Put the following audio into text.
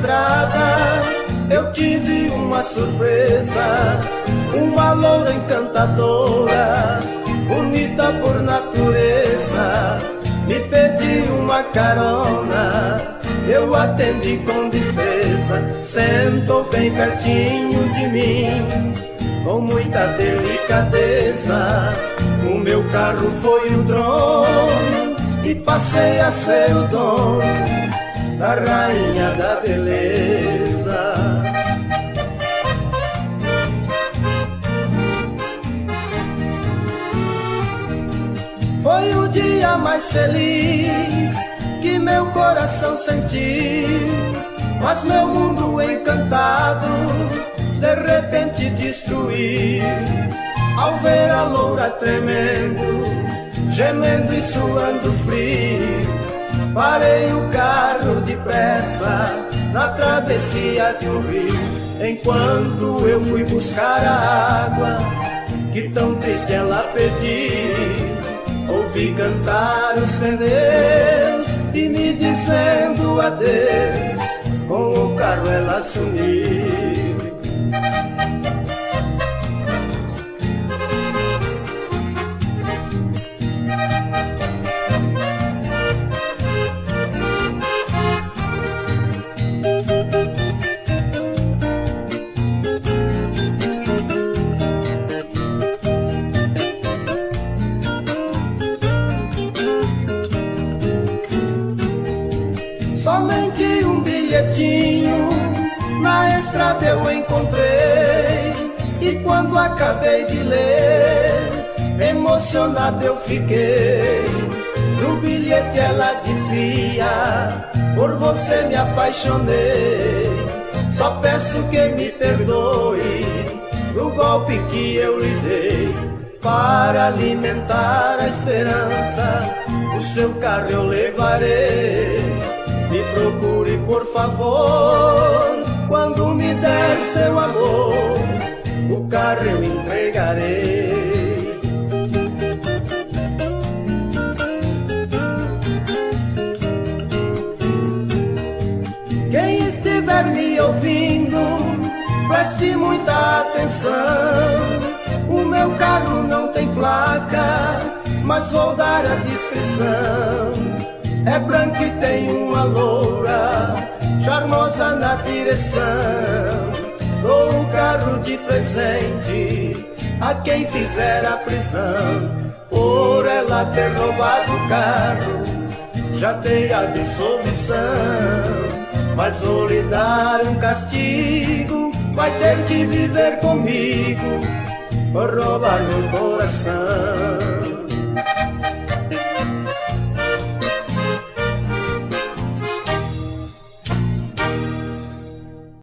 estrada eu tive uma surpresa, uma loura encantadora, bonita por natureza, me pediu uma carona, eu atendi com despesa, sentou bem pertinho de mim, com muita delicadeza, o meu carro foi o trono e passei a ser o dono da rainha da beleza. Foi o dia mais feliz que meu coração sentiu, mas meu mundo encantado de repente destruiu, ao ver a loura tremendo, gemendo e suando frio. Parei o carro depressa na travessia de um rio, enquanto eu fui buscar a água que tão triste ela pediu. Ouvi cantar os pneus e me dizendo adeus, com o carro ela sumiu. Somente um bilhetinho na estrada eu encontrei, e quando acabei de ler, emocionado eu fiquei. No bilhete ela dizia: por você me apaixonei, só peço que me perdoe do golpe que eu lhe dei. Para alimentar a esperança, o seu carro eu levarei. Me procure, por favor, quando me der seu amor, o carro eu entregarei. Quem estiver me ouvindo, preste muita atenção. O meu carro não tem placa, mas vou dar a descrição. É branco e tem uma loura charmosa na direção. Dou o carro de presente a quem fizer a prisão. Por ela ter roubado o carro, já dei a absolvição. Mas vou lhe dar um castigo, vai ter que viver comigo por roubar meu coração.